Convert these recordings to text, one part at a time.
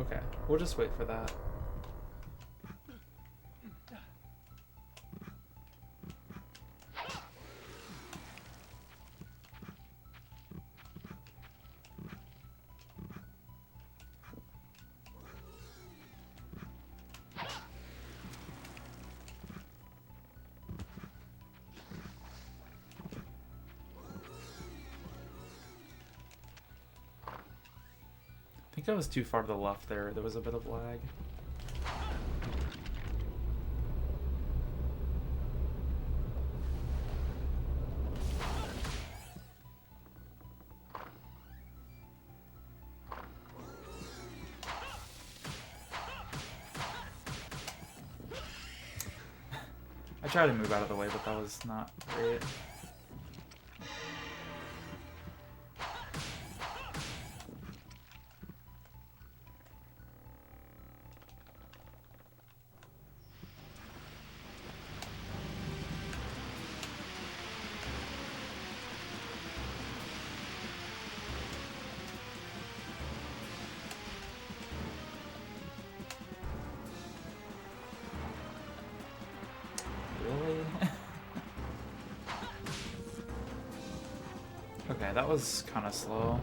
Okay, we'll just wait for that. I think I was too far to the left there. There was a bit of lag. I tried to move out of the way, but that was not great. Really? Okay, that was kind of slow.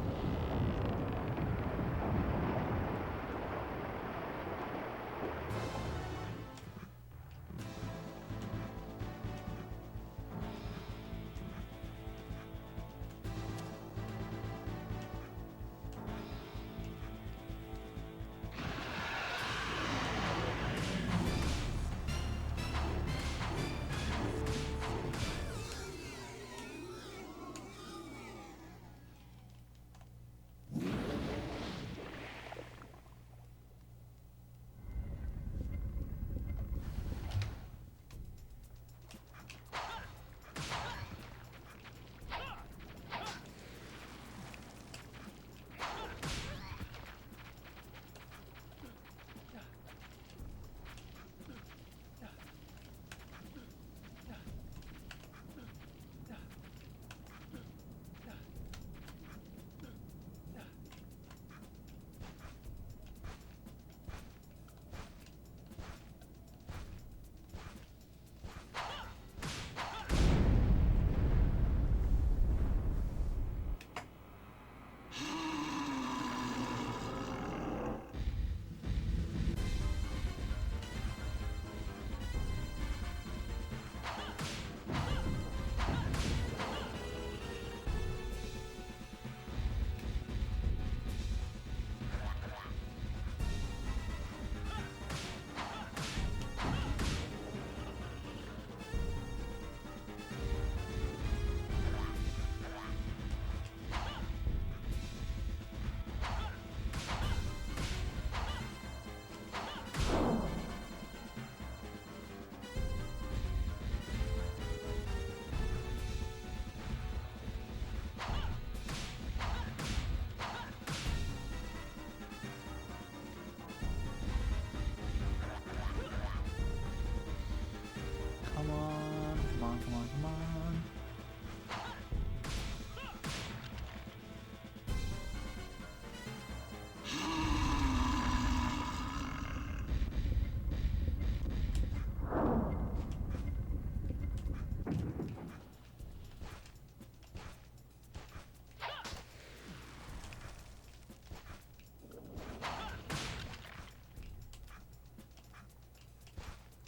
Come on, come on, come on, come on.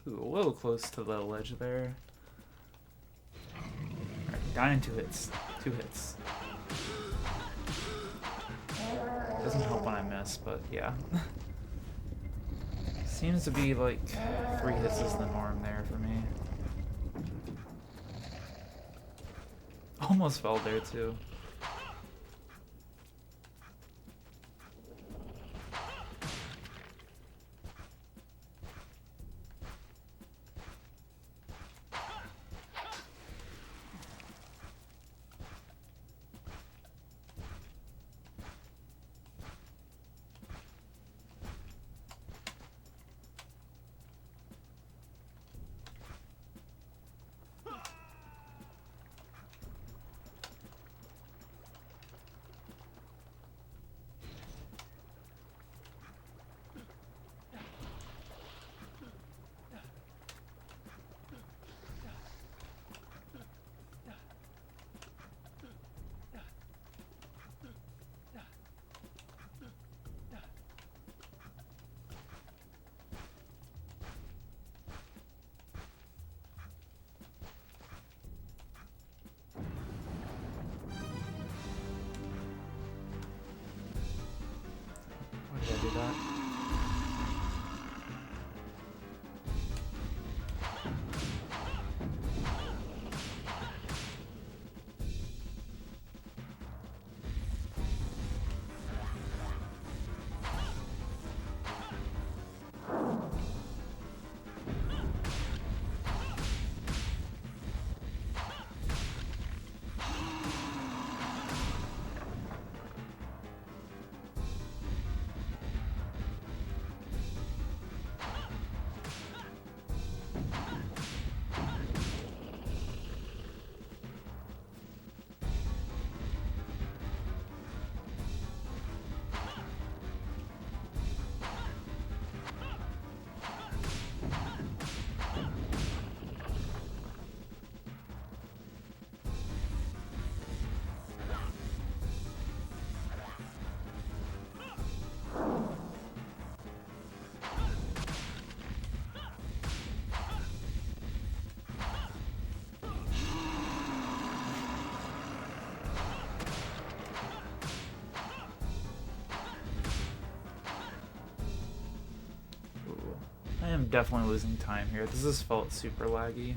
Ooh, a little close to the ledge there. Alright, down in 2 hits. 2 hits. Doesn't help when I miss, but yeah. Seems to be like 3 hits is the norm there for me. Almost fell there too. do that. I am definitely losing time here. This has felt super laggy.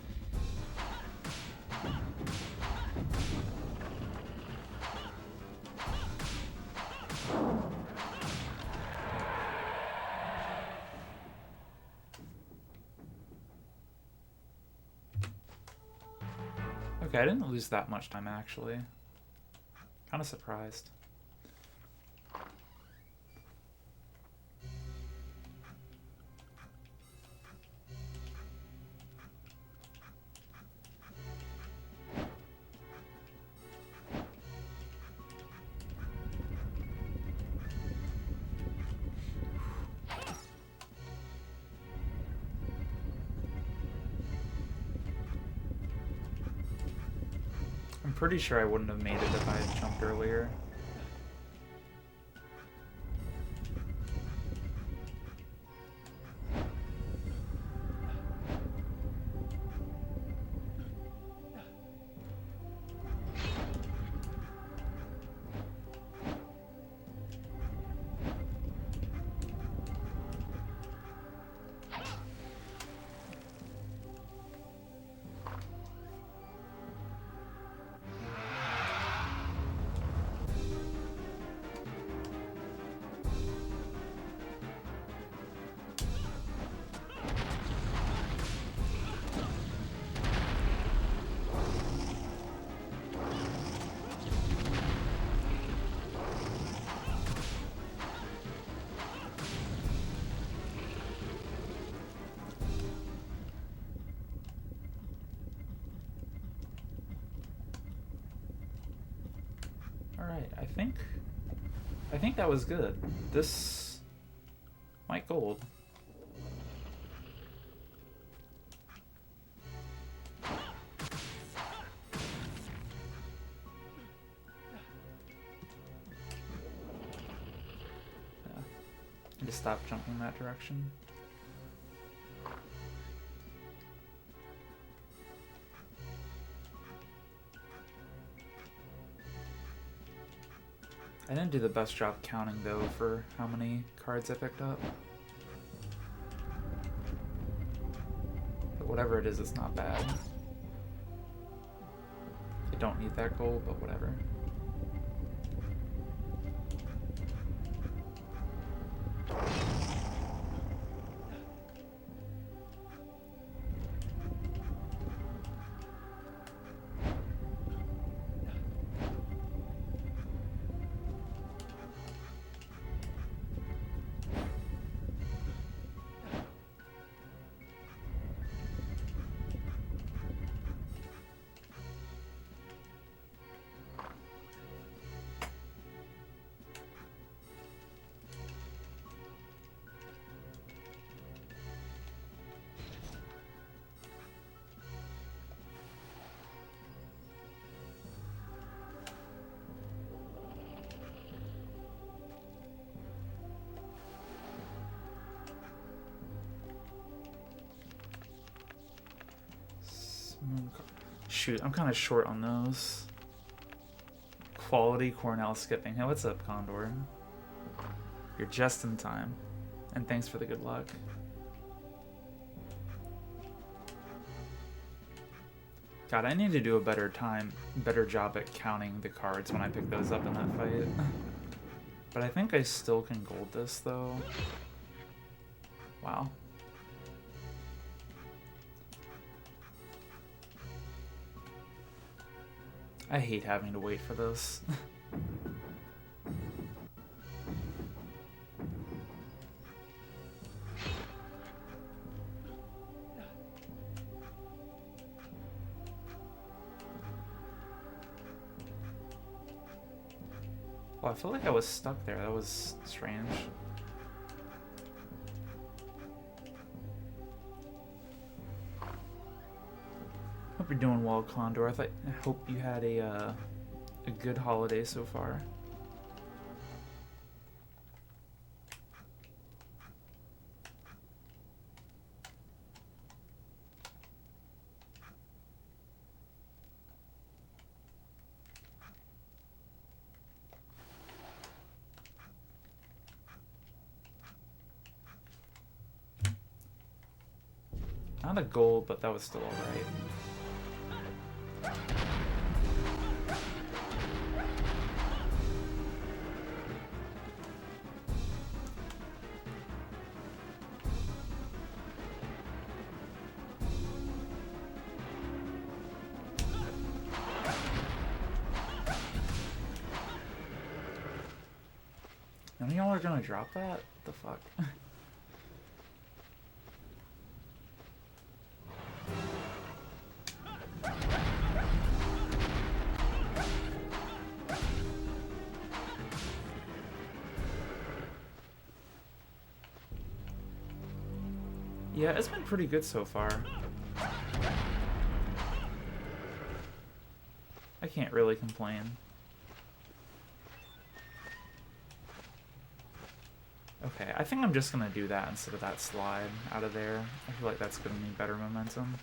Okay, I didn't lose that much time actually. Kind of surprised. I'm pretty sure I wouldn't have made it if I had jumped earlier. Alright, I think that was good. This might gold. Yeah. Just stop jumping that direction. I didn't do the best job counting though for how many cards I picked up. But whatever it is, it's not bad. I don't need that gold, but whatever. Shoot, I'm kind of short on those. Quality Cornell skipping. Hey, what's up, Condor? You're just in time. And thanks for the good luck. God, I need to do a better job at counting the cards when I pick those up in that fight. But I think I still can gold this, though. Wow. I hate having to wait for this. Well, I feel like I was stuck there. That was strange. Hope you're doing well, Condor. I hope you had a good holiday so far. Not a gold, but that was still alright. None of y'all are gonna drop that? What the fuck? Yeah, it's been pretty good so far. I can't really complain. Okay, I think I'm just gonna do that instead of that slide out of there. I feel like that's giving me better momentum.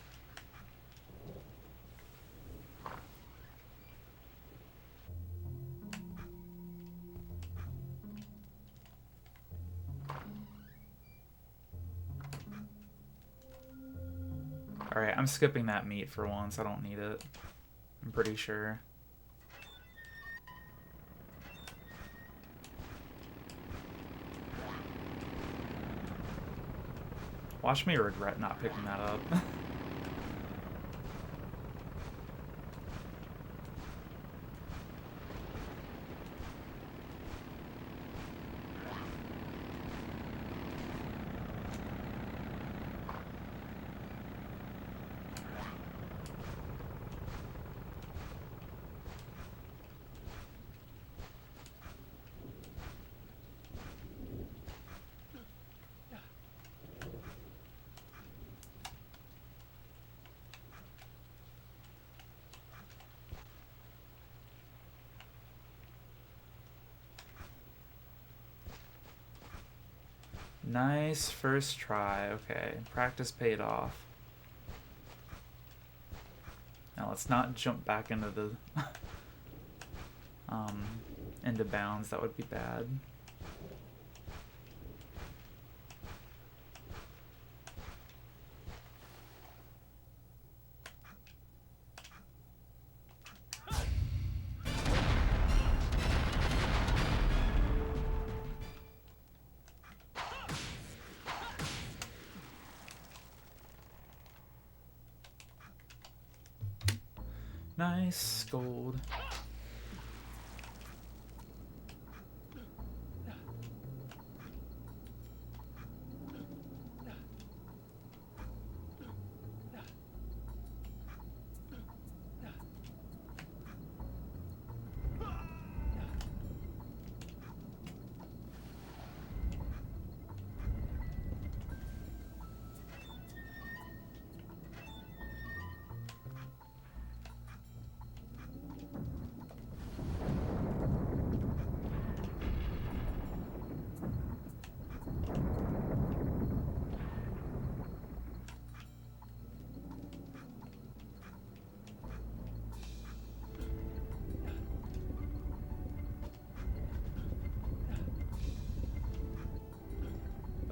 Alright, I'm skipping that meat for once. I don't need it. I'm pretty sure. Watch me regret not picking that up. Nice first try. Okay, practice paid off. Now let's not jump back into the into bounds. That would be bad. Nice gold.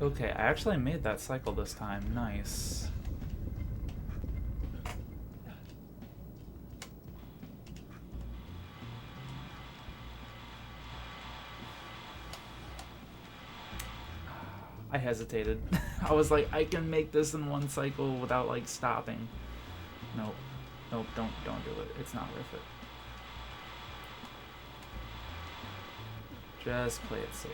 Okay, I actually made that cycle this time. Nice. I hesitated. I was like, I can make this in one cycle without like stopping. Nope. Nope, don't do it. It's not worth it. Just play it safe.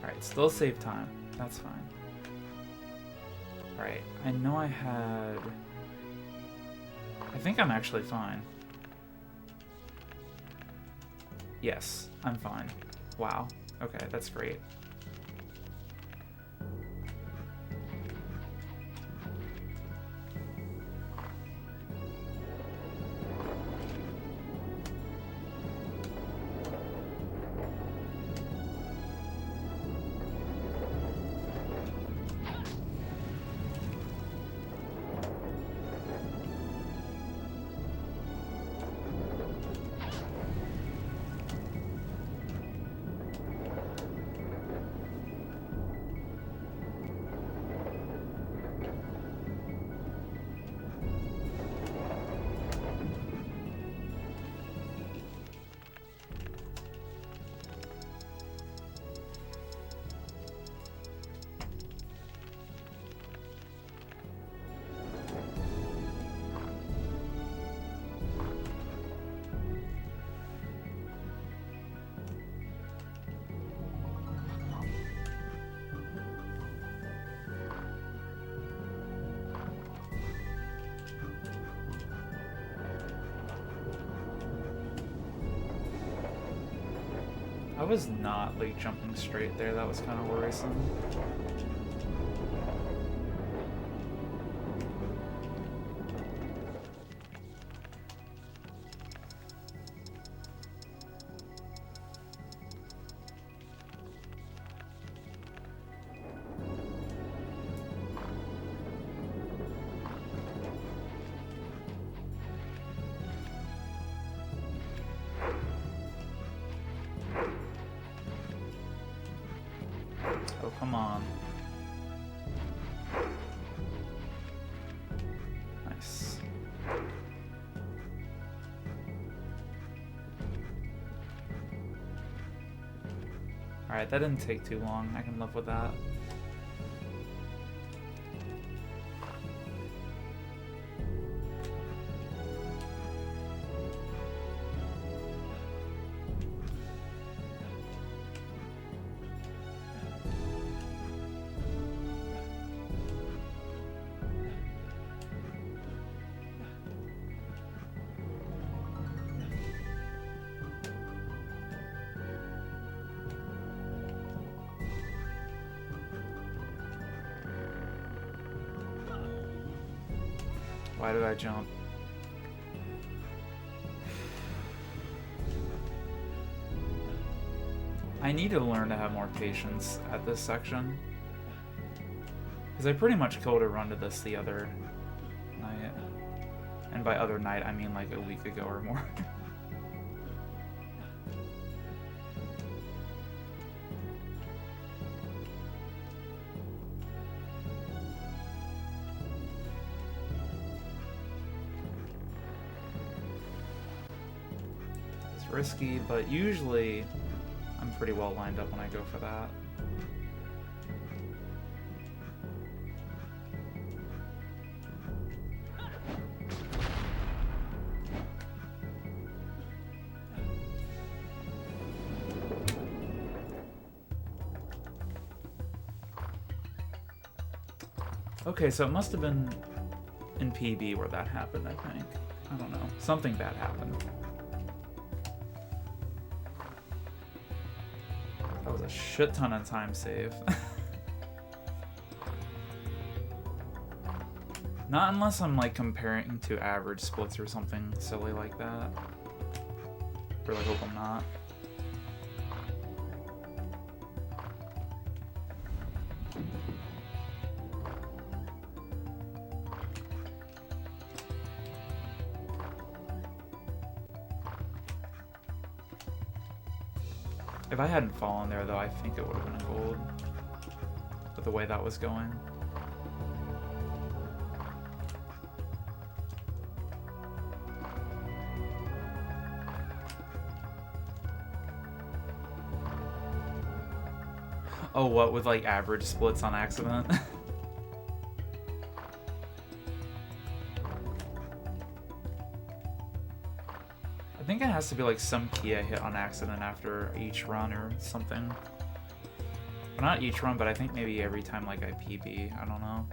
Alright, still save time. That's fine. Alright, I know I had... I think I'm actually fine. Yes, I'm fine. Wow. Okay, that's great. I was not like jumping straight there. That was kind of worrisome. Oh, come on. Nice. Alright, that didn't take too long. I can live with that. Why did I jump? I need to learn to have more patience at this section. Because I pretty much killed a run to this the other night. And by other night, I mean like a week ago or more. Risky, but usually I'm pretty well lined up when I go for that. Okay, so it must have been in PB where that happened, I think. I don't know. Something bad happened. That was a shit ton of time save. Not unless I'm like comparing to average splits or something silly like that. Really hope I'm not. If I hadn't fallen there though, I think it would have been a gold. But the way that was going. Oh, what, with like average splits on accident? I think it has to be like some key I hit on accident after each run or something. Well, not each run, but I think maybe every time like I PB. I don't know.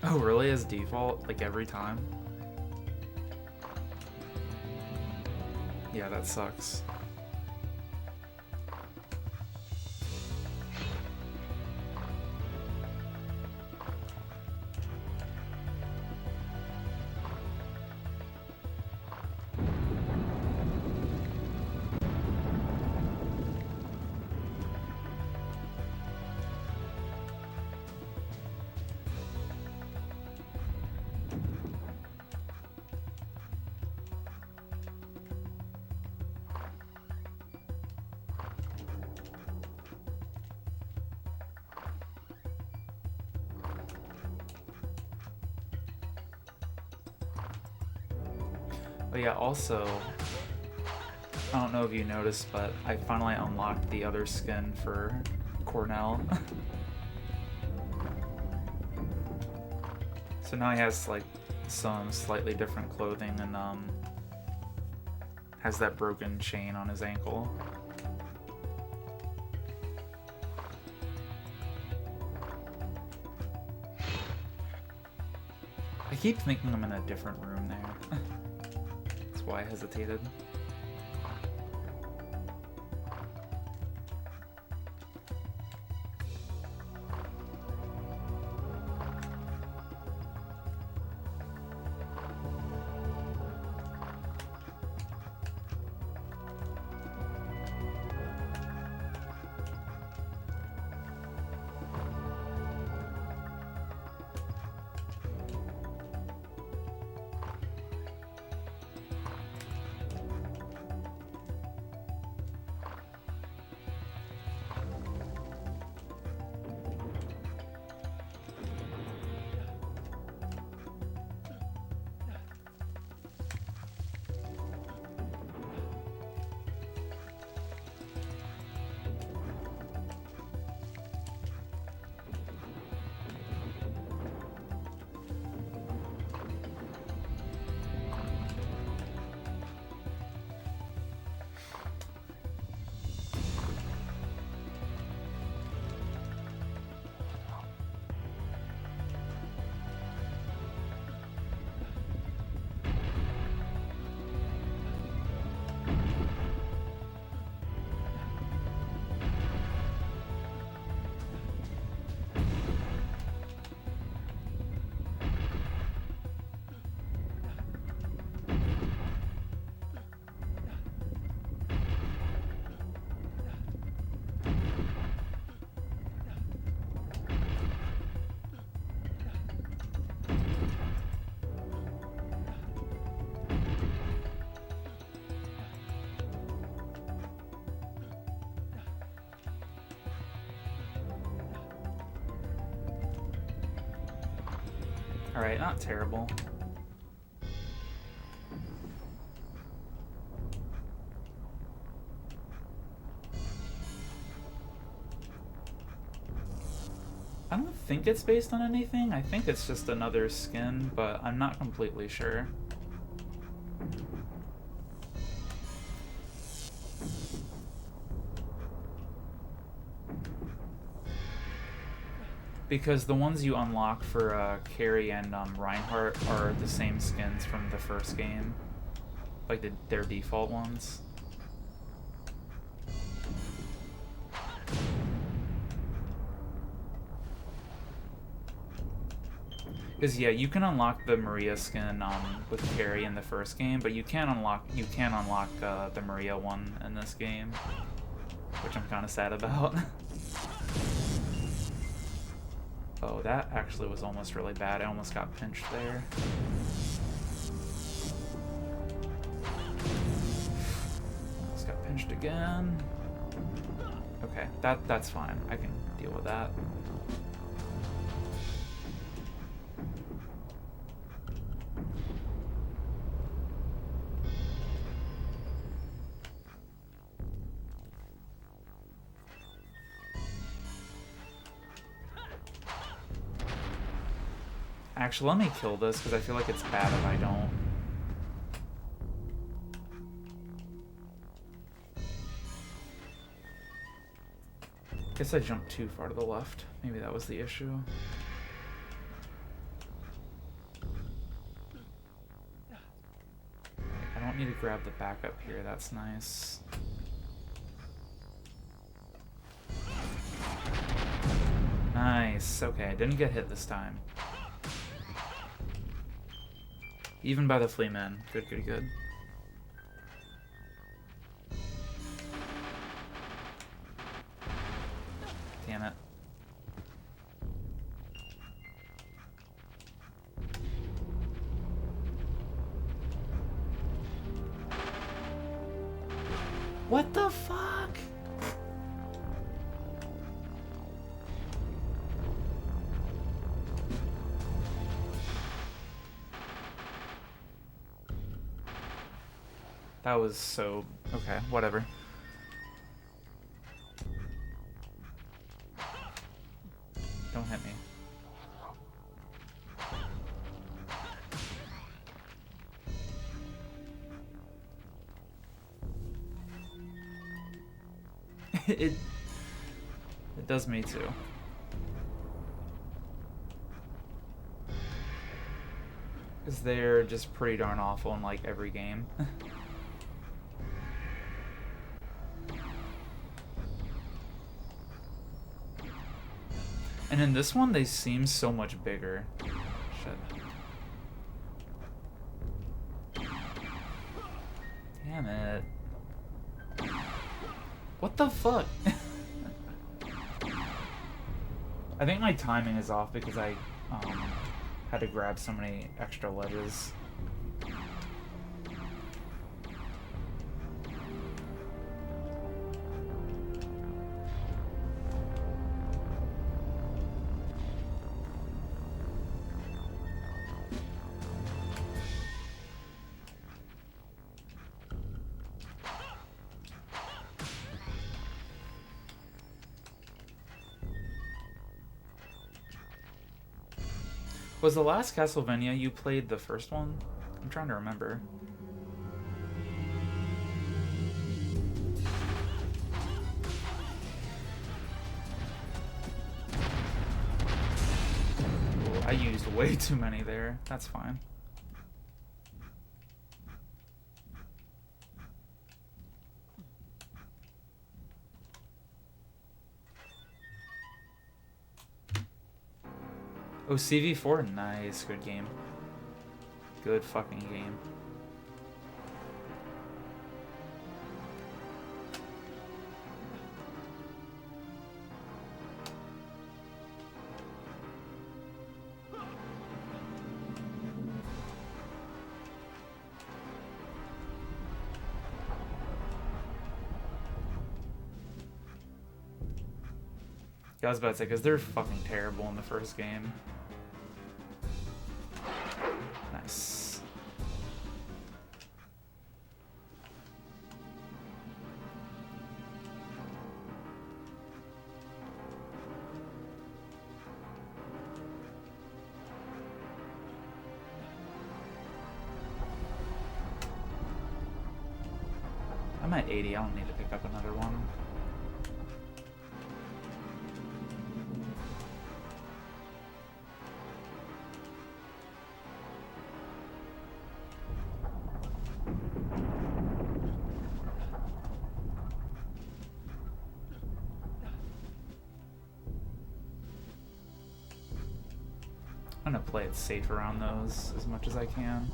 Oh, really? As default? Like every time? Yeah, that sucks. Oh yeah, also, I don't know if you noticed, but I finally unlocked the other skin for Cornell. So now he has like some slightly different clothing and has that broken chain on his ankle. I keep thinking I'm in a different room there. That's why I hesitated. Alright, not terrible. I don't think it's based on anything. I think it's just another skin, but I'm not completely sure. Because the ones you unlock for Carrie and Reinhardt are the same skins from the first game. Like their default ones. Because yeah, you can unlock the Maria skin with Carrie in the first game, but you can't unlock the Maria one in this game, which I'm kind of sad about. Oh, that actually was almost really bad. I almost got pinched there. Almost got pinched again. Okay, that's fine. I can deal with that. Actually, let me kill this, because I feel like it's bad if I don't. Guess I jumped too far to the left. Maybe that was the issue. I don't need to grab the backup here, that's nice. Nice, okay, didn't get hit this time. Even by the flea man. Good, good, good. Damn it. What the fuck? That was so... okay, whatever. Don't hit me. It does me too. Because they're just pretty darn awful in like every game. And in this one, they seem so much bigger. Shit. Damn it. What the fuck? I think my timing is off because I had to grab so many extra ledges. Was the last Castlevania you played the first one? I'm trying to remember. Ooh, I used way too many there. That's fine. Oh, CV4? Nice. Good game. Good fucking game. Yeah, I was about to say, because they're fucking terrible in the first game. Nice. I'm at 80, I don't need to pick up another one. I'm gonna play it safe around those as much as I can.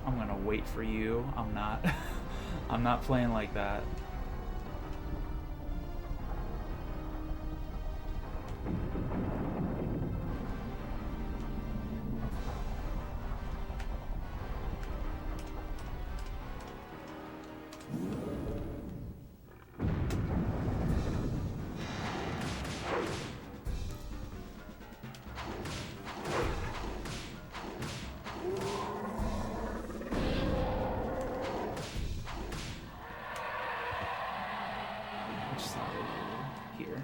I'm gonna wait for you. I'm not. I'm not playing like that. Here.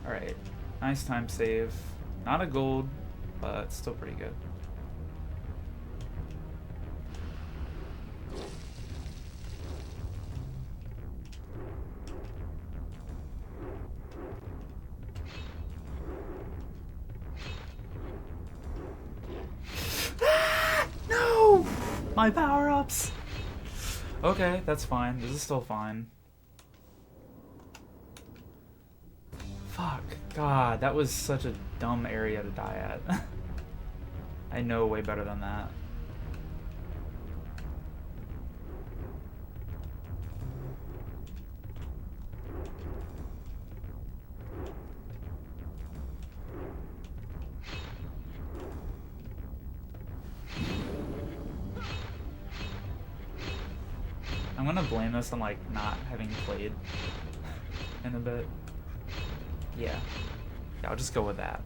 Alright, nice time save. Not a gold, but still pretty good. No! My power-ups! Okay, that's fine. This is still fine. Fuck. God, that was such a dumb area to die at. I know way better than that. I'm gonna blame this on like not having played in a bit. Yeah, I'll just go with that.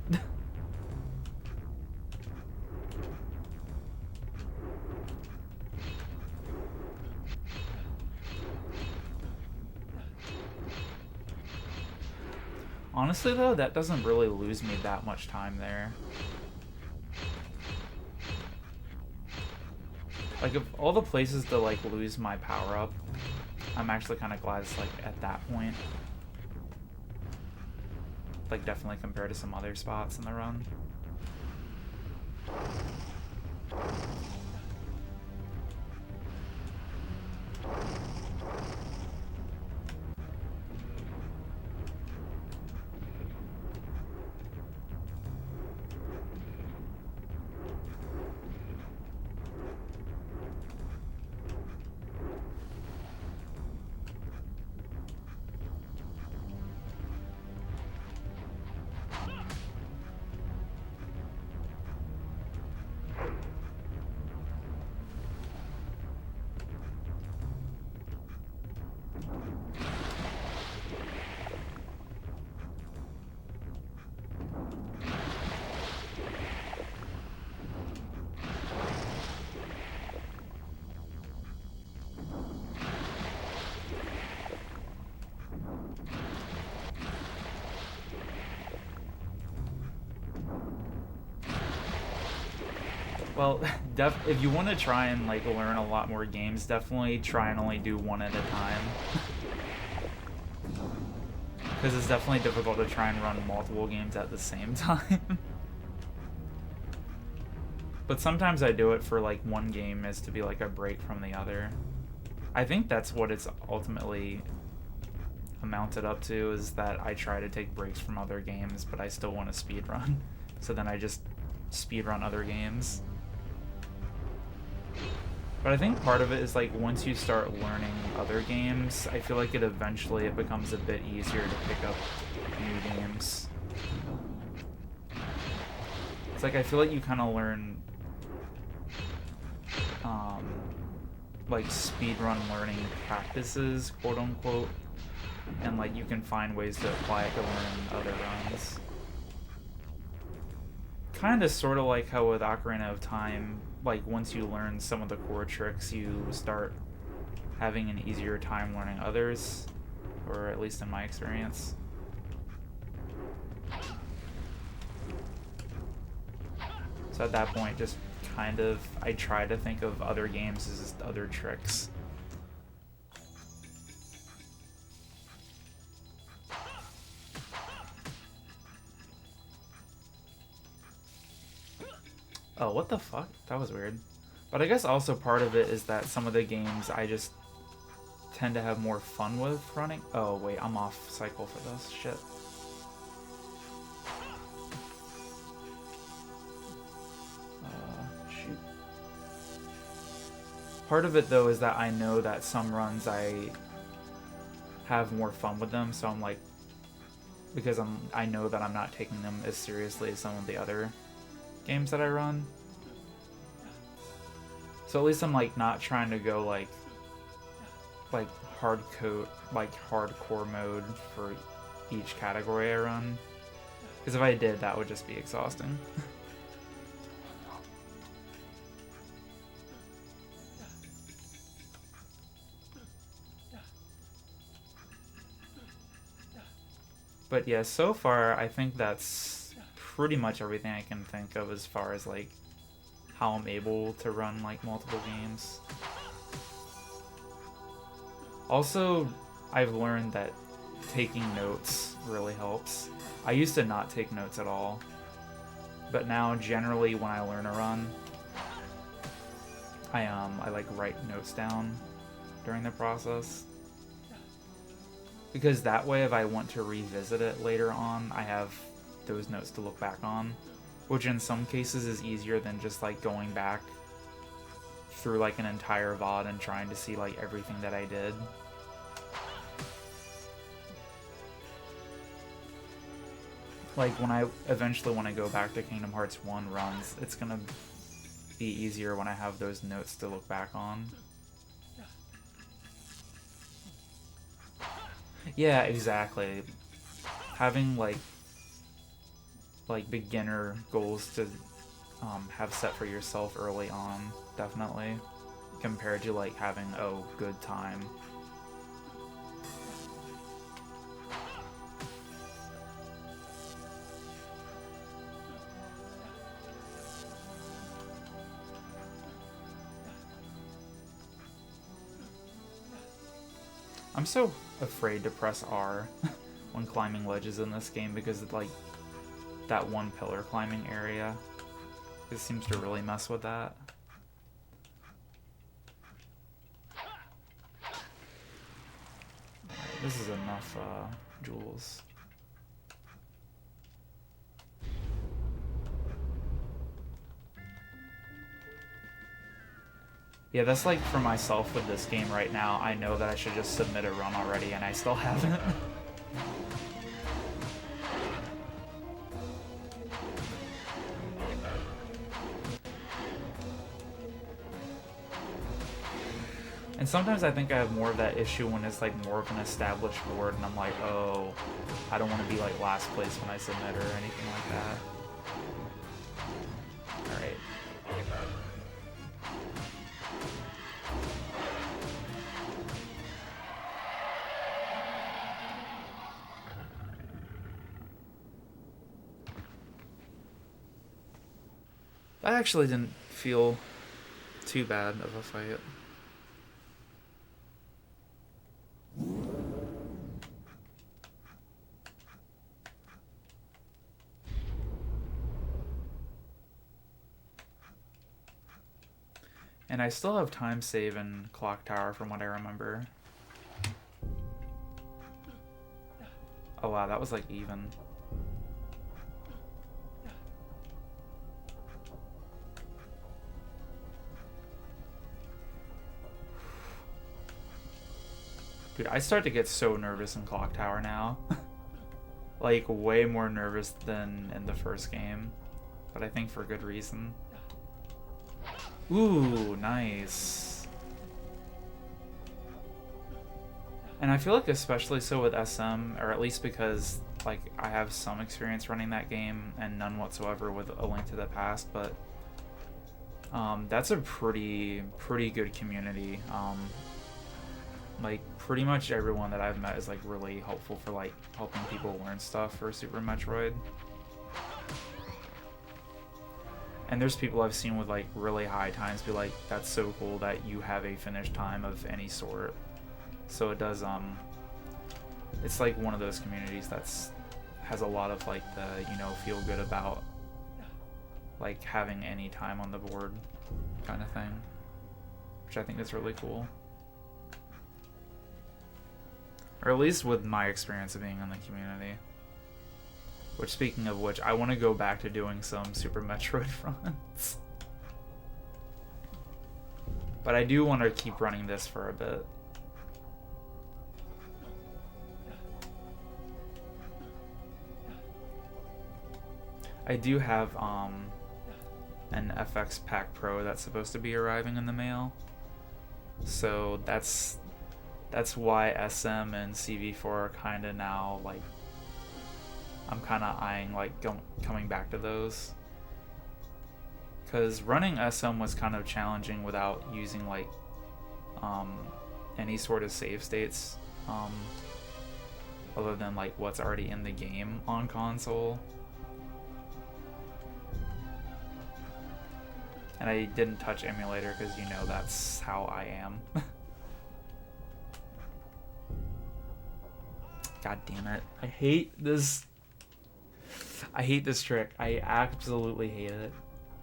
Honestly though, that doesn't really lose me that much time there. Like, of all the places to like lose my power up, I'm actually kind of glad it's like at that point. Like, definitely compared to some other spots in the run. Well, if you want to try and like learn a lot more games, definitely try and only do one at a time. Because it's definitely difficult to try and run multiple games at the same time. But sometimes I do it for like one game as to be like a break from the other. I think that's what it's ultimately amounted up to, is that I try to take breaks from other games, but I still want to speedrun. So then I just speedrun other games. But I think part of it is like once you start learning other games, I feel like it becomes a bit easier to pick up new games. It's like I feel like you kind of learn like speedrun learning practices, quote unquote, and like you can find ways to apply it to learn other runs. kind of sort of like how with Ocarina of Time, like once you learn some of the core tricks, you start having an easier time learning others, or at least in my experience. So at that point, just kind of, I try to think of other games as just other tricks. Oh, what the fuck? That was weird. But I guess also part of it is that some of the games I just tend to have more fun with running. Oh, wait, I'm off cycle for this. Shit. Shoot. Part of it, though, is that I know that some runs I have more fun with them, so I'm like, because I know that I'm not taking them as seriously as some of the other games that I run. So at least I'm like not trying to go like hardcore mode for each category I run. Because if I did, that would just be exhausting. But yeah, so far I think that's pretty much everything I can think of as far as like how I'm able to run like multiple games. Also, I've learned that taking notes really helps. I used to not take notes at all, but now generally when I learn a run, I like write notes down during the process. Because that way, if I want to revisit it later on, I have those notes to look back on. Which in some cases is easier than just like going back through like an entire VOD and trying to see like everything that I did. Like when I eventually want to go back to Kingdom Hearts 1 runs, it's gonna be easier when I have those notes to look back on. Yeah, exactly. Having like beginner goals to have set for yourself early on, definitely, compared to like having good time. I'm so afraid to press R when climbing ledges in this game because it's like that one pillar climbing area. It seems to really mess with that. Alright, this is enough jewels. Yeah, that's like for myself with this game right now. I know that I should just submit a run already and I still haven't. And sometimes I think I have more of that issue when it's like more of an established board and I'm like, oh, I don't want to be like last place when I submit or anything like that. Alright. That actually didn't feel too bad of a fight. And I still have time save in Clock Tower from what I remember. Oh wow, that was like even. Dude, I start to get so nervous in Clock Tower now. Like, way more nervous than in the first game. But I think for good reason. Ooh, nice. And I feel like especially so with SM, or at least because, like I have some experience running that game and none whatsoever with A Link to the Past, but that's a pretty good community. Like pretty much everyone that I've met is like really helpful for like helping people learn stuff for Super Metroid. And there's people I've seen with like really high times be like, that's so cool that you have a finished time of any sort. So it does, it's like one of those communities that's has a lot of like the, you know, feel good about like having any time on the board kind of thing, which I think is really cool. Or at least with my experience of being in the community. Which, speaking of which, I want to go back to doing some Super Metroid runs. But I do want to keep running this for a bit. I do have an FX Pack Pro that's supposed to be arriving in the mail. So that's why SM and CV4 are kind of now like, I'm kind of eyeing like coming back to those, because running SM was kind of challenging without using like any sort of save states other than like what's already in the game on console. And I didn't touch emulator because, you know, that's how I am. God damn it. I hate this trick. I absolutely hate it.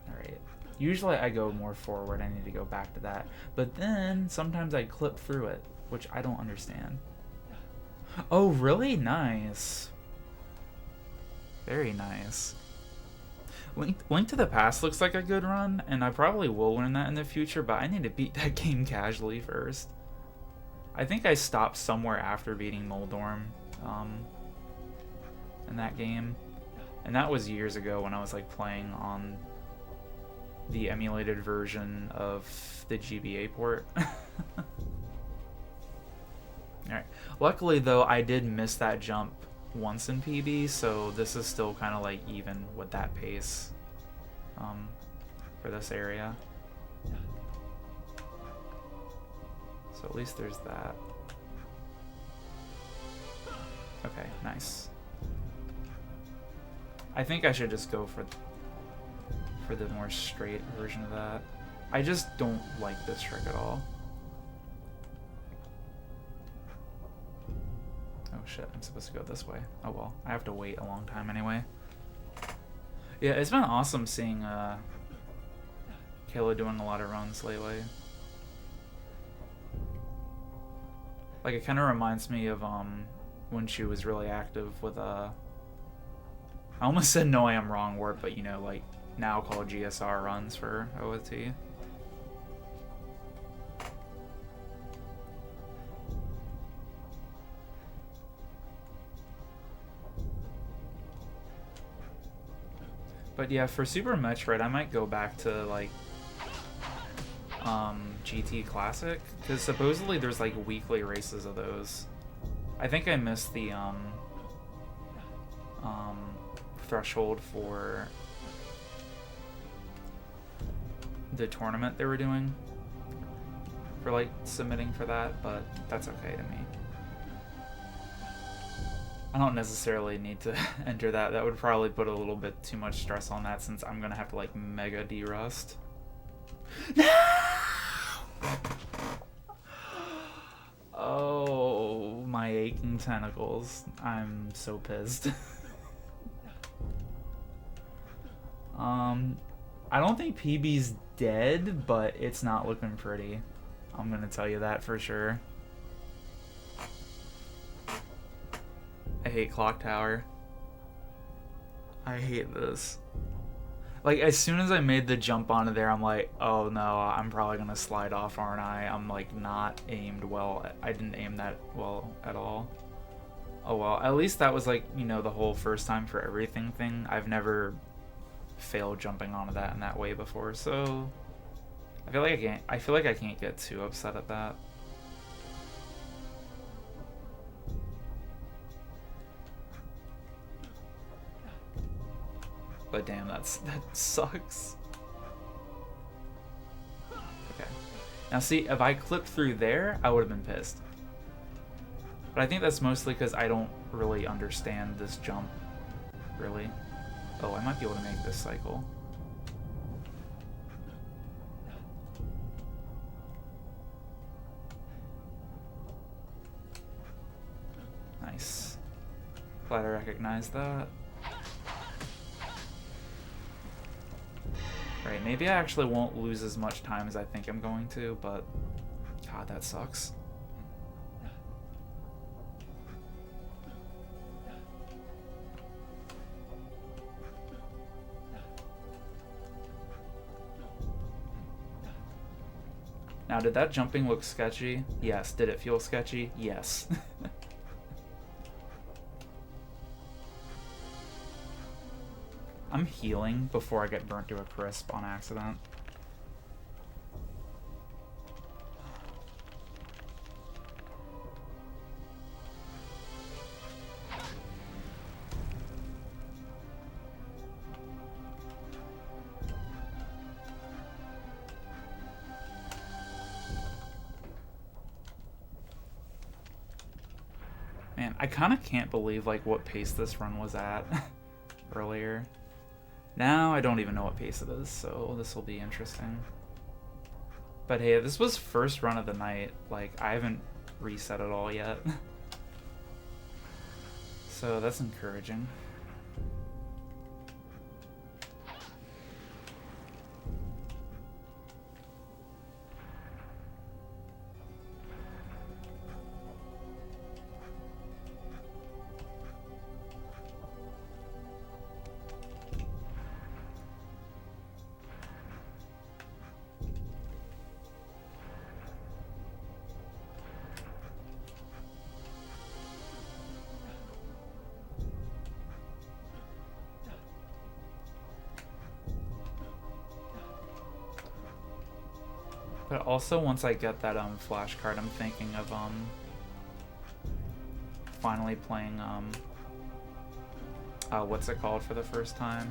Alright. Usually I go more forward. I need to go back to that. But then sometimes I clip through it, which I don't understand. Oh, really? Nice. Very nice. Link to the Past looks like a good run, and I probably will learn that in the future, but I need to beat that game casually first. I think I stopped somewhere after beating Moldorm in that game. And that was years ago when I was like playing on the emulated version of the GBA port. Alright. Luckily though, I did miss that jump once in PB, so this is still kind of like even with that pace for this area. So at least there's that. Okay, nice. I think I should just go for the more straight version of that. I just don't like this trick at all. Oh shit, I'm supposed to go this way. Oh well, I have to wait a long time anyway. Yeah, it's been awesome seeing Kayla doing a lot of runs lately. Like, it kind of reminds me of when she was really active with I almost said No I Am Wrong word, but you know, like now called GSR runs for OOT. But yeah, for Super Metroid, I might go back to like GT Classic, because supposedly there's like weekly races of those. I think I missed the threshold for the tournament they were doing for like submitting for that, but that's okay to me. I don't necessarily need to enter that. That would probably put a little bit too much stress on that, since I'm gonna have to like mega de-rust. No! Oh, my aching tentacles. I'm so pissed. I don't think PB's dead, but it's not looking pretty. I'm gonna tell you that for sure. I hate Clock Tower. I hate this. Like, as soon as I made the jump onto there, I'm like, oh no, I'm probably gonna slide off, aren't I? I'm like not aimed well. I didn't aim that well at all. Oh well, at least that was like, you know, the whole first time for everything thing. I've never failed jumping onto that in that way before, so I feel like I can't get too upset at that. But damn, that sucks. Okay. Now see, if I clipped through there, I would have been pissed. But I think that's mostly because I don't really understand this jump, really. Oh, I might be able to make this cycle. Nice. Glad I recognized that. Right, maybe I actually won't lose as much time as I think I'm going to, but God, that sucks. Now, did that jumping look sketchy? Yes. Did it feel sketchy? Yes. I'm healing before I get burnt to a crisp on accident. Man, I kind of can't believe like what pace this run was at earlier. Now I don't even know what pace it is, so this will be interesting. But hey, this was first run of the night. Like, I haven't reset it all yet. So that's encouraging. But also, once I get that flash card, I'm thinking of finally playing what's it called for the first time?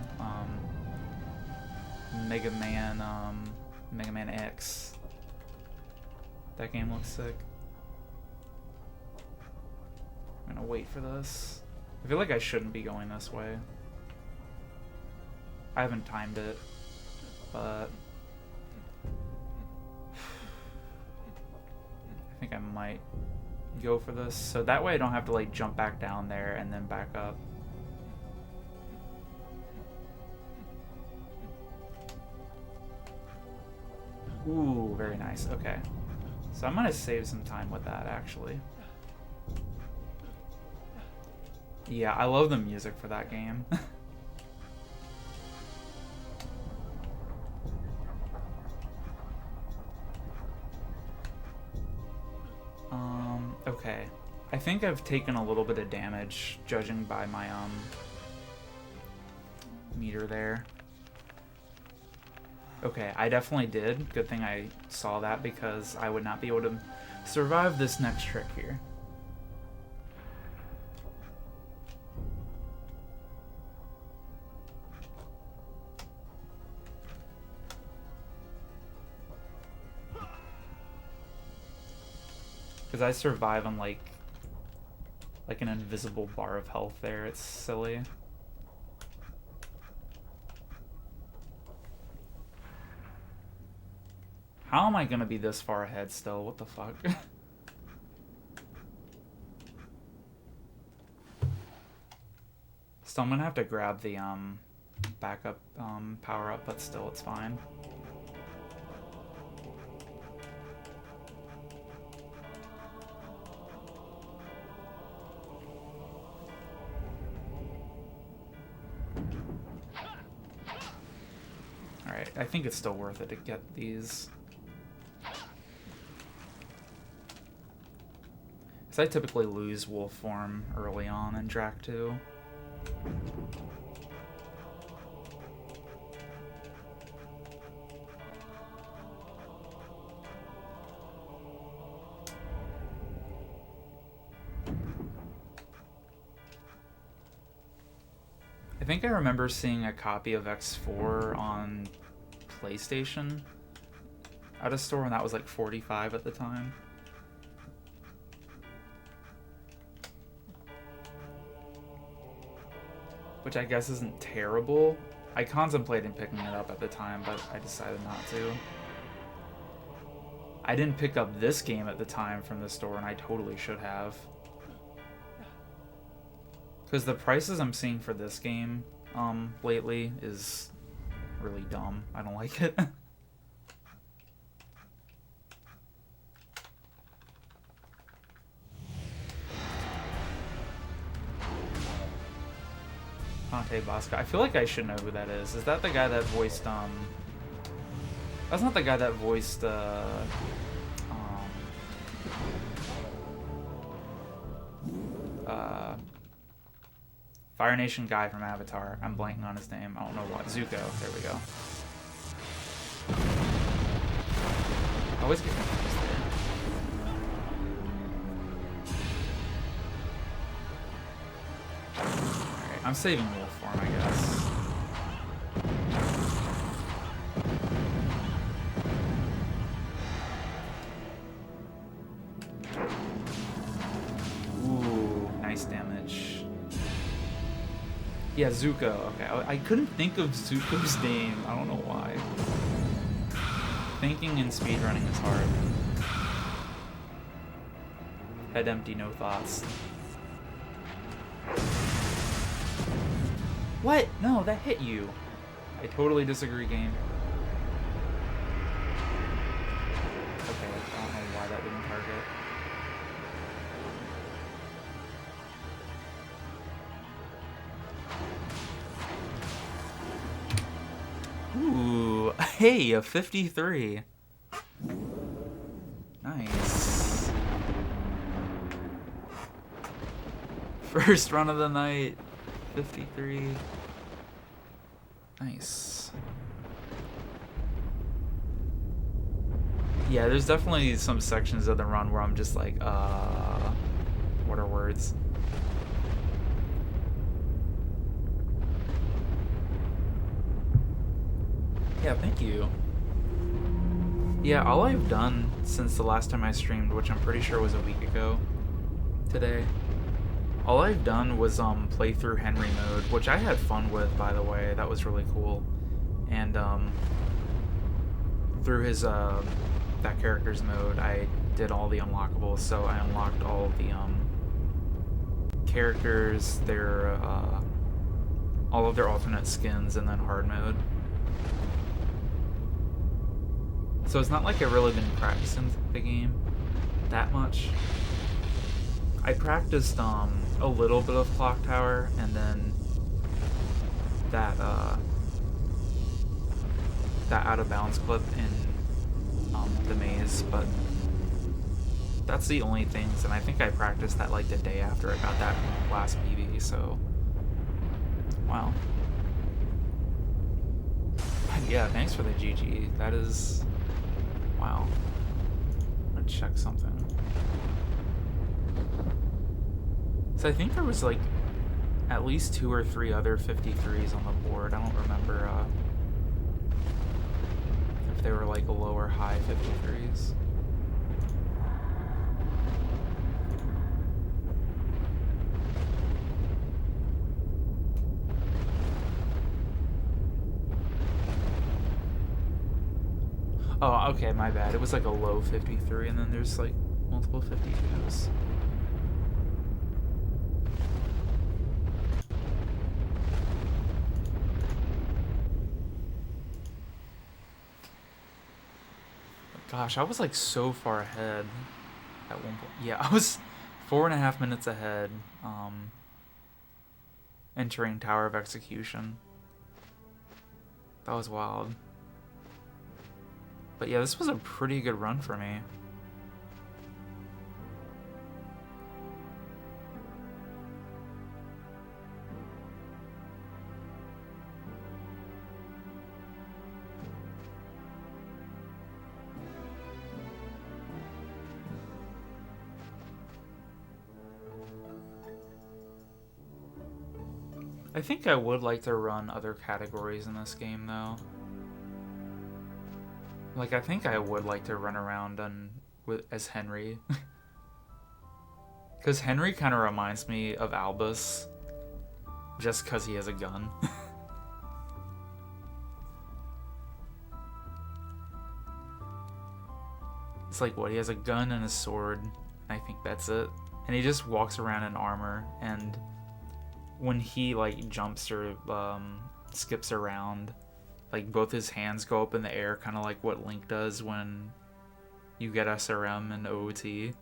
Mega Man X. That game looks sick. I'm gonna wait for this. I feel like I shouldn't be going this way. I haven't timed it, but I think I might go for this. So that way I don't have to like jump back down there and then back up. Ooh, very nice. Okay. So I'm gonna save some time with that actually. Yeah, I love the music for that game. Okay. I think I've taken a little bit of damage, judging by my meter there. Okay, I definitely did. Good thing I saw that because I would not be able to survive this next trick here. Because I survive on like an invisible bar of health there. It's silly. How am I gonna be this far ahead still? What the fuck? So I'm gonna have to grab the backup power up, but still it's fine. Alright, I think it's still worth it to get these. Because I typically lose wolf form early on in Drac 2. I I think I remember seeing a copy of X4 on PlayStation at a store, and that was like $45 at the time. Which I guess isn't terrible. I contemplated picking it up at the time, but I decided not to. I didn't pick up this game at the time from the store, and I totally should have. Because the prices I'm seeing for this game lately is really dumb. I don't like it. Conte Bosca. I feel like I should know who that is. Is that the guy that voiced that's not the guy that voiced Fire Nation guy from Avatar. I'm blanking on his name. I don't know what. Zuko. There we go. I always get confused there. Alright, I'm saving Wolf form, I guess. Ooh, nice damage. Yeah, Zuko. Okay, I couldn't think of Zuko's name. I don't know why. Thinking and speedrunning is hard. Head empty, no thoughts. What? No, that hit you. I totally disagree, game. Okay, I don't know why that didn't target. Ooh, hey, a 53. Nice. First run of the night, 53. Nice. Yeah, there's definitely some sections of the run where I'm just like, what are words? Yeah, thank you. Yeah, all I've done since the last time I streamed, which I'm pretty sure was a week ago today, all I've done was play through Henry mode, which I had fun with, by the way. That was really cool. And through his that character's mode, I did all the unlockables. So I unlocked all of the characters, their all of their alternate skins, and then hard mode. So it's not like I've really been practicing the game that much. I practiced a little bit of Clock Tower, and then that out of bounds clip in the maze, but that's the only things, and I think I practiced that like the day after I got that last PB, so wow. Yeah, thanks for the GG. That is wow. I'm gonna check something. So I think there was like at least 2 or 3 other 53s on the board. I don't remember if they were like low or high 53s. Oh, okay, my bad. It was like a low 53, and then there's like multiple 52s. Gosh, I was like so far ahead at one point. Yeah, I was 4.5 minutes ahead entering Tower of Execution. That was wild. But yeah, this was a pretty good run for me. I think I would like to run other categories in this game, though. Like, I think I would like to run around as Henry. Because Henry kind of reminds me of Albus, just because he has a gun. It's like, what, he has a gun and a sword. I think that's it. And he just walks around in armor, and when he, like, jumps or skips around, like, both his hands go up in the air, kind of like what Link does when you get SRM and OOT.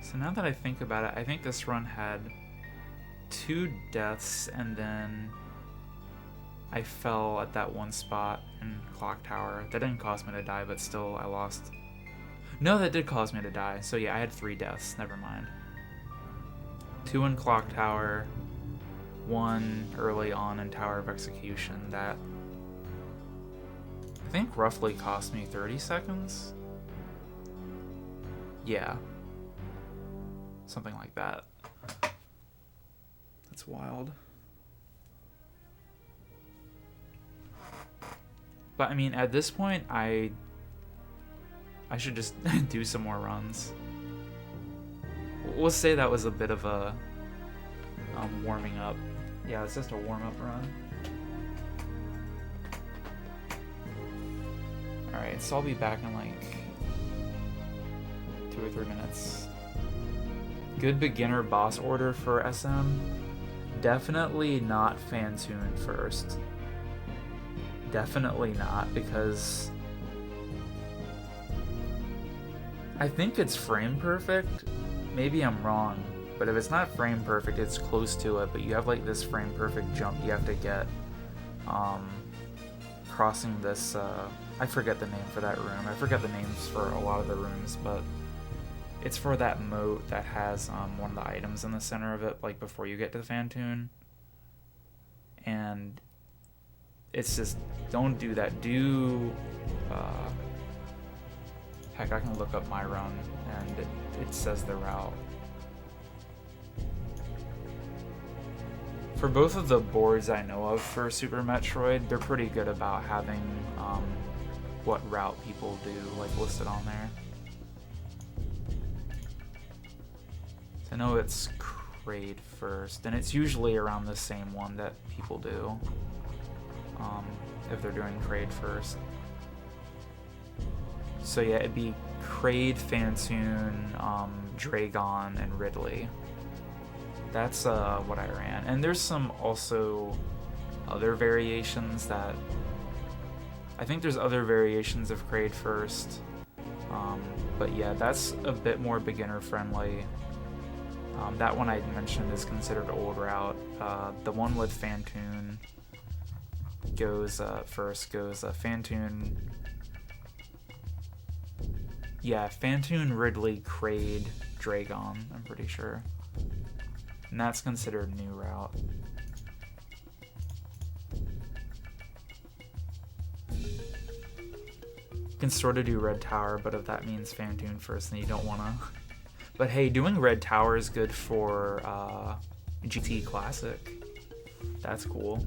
So now that I think about it, I think this run had 2 deaths, and then I fell at that one spot in Clock Tower. That didn't cause me to die, but still I lost. No, that did cause me to die. So yeah, I had 3 deaths. Never mind. 2 in Clock Tower, 1 early on in Tower of Execution. That, I think, roughly cost me 30 seconds. Yeah. Something like that. That's wild. But I mean, at this point, I should just do some more runs. We'll say that was a bit of a warming up. Yeah, it's just a warm-up run. Alright, so I'll be back in like 2 or 3 minutes. Good beginner boss order for SM. Definitely not Phantoon first. Definitely not, because I think it's frame perfect. Maybe I'm wrong, but if it's not frame perfect, it's close to it. But you have like this frame perfect jump you have to get crossing this I forget the name for that room. I forget the names for a lot of the rooms, but it's for that moat that has one of the items in the center of it, like before you get to the Phantoon. And it's just, don't do that. Do, heck, I can look up my run, and it says the route. For both of the boards I know of for Super Metroid, they're pretty good about having what route people do, like, listed on there. I know it's Kraid first, and it's usually around the same one that people do, if they're doing Kraid first. So yeah, it'd be Kraid, Phantoon, Dragon, and Ridley. That's what I ran. And there's some also other variations that... I think there's other variations of Kraid first. But yeah, that's a bit more beginner friendly. That one I mentioned is considered old route. The one with Phantoon goes first, goes Phantoon. Yeah, Phantoon, Ridley, Kraid, Dragon, I'm pretty sure. And that's considered new route. You can sort of do Red Tower, but if that means Phantoon first, then you don't want to. But hey, doing Red Tower is good for GT Classic. That's cool.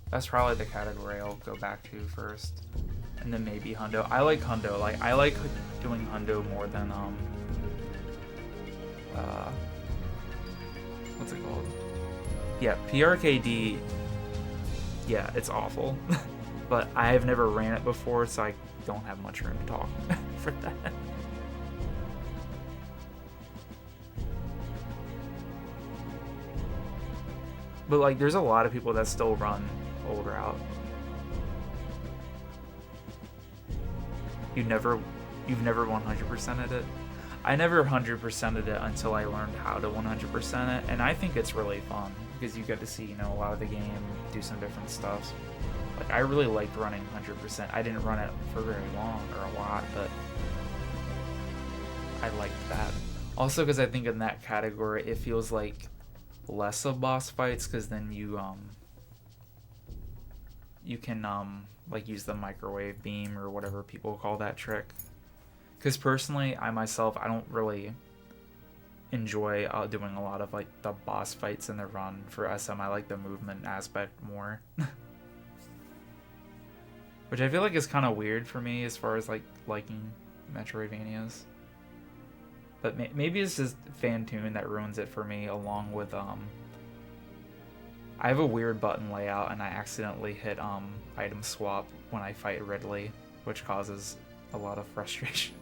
That's probably the category I'll go back to first. And then maybe Hundo. I like Hundo. Like, I like doing Hundo more than what's it called? Yeah, PRKD. Yeah, it's awful. But I've never ran it before, so I don't have much room to talk for that. But like, there's a lot of people that still run old route. You've never 100%ed it? I never 100%ed it until I learned how to 100% it, and I think it's really fun because you get to see, you know, a lot of the game, do some different stuff. Like, I really liked running 100%. I didn't run it for very long or a lot, but I liked that Also, because I think in that category, it feels like less of boss fights, because then you can like use the microwave beam or whatever people call that trick. Because personally, I myself, I don't really enjoy doing a lot of like the boss fights in the run for SM. I like the movement aspect more. Which I feel like is kind of weird for me as far as like liking Metroidvanias. But maybe it's just Fantune that ruins it for me, along with I have a weird button layout and I accidentally hit item swap when I fight Ridley, which causes a lot of frustration.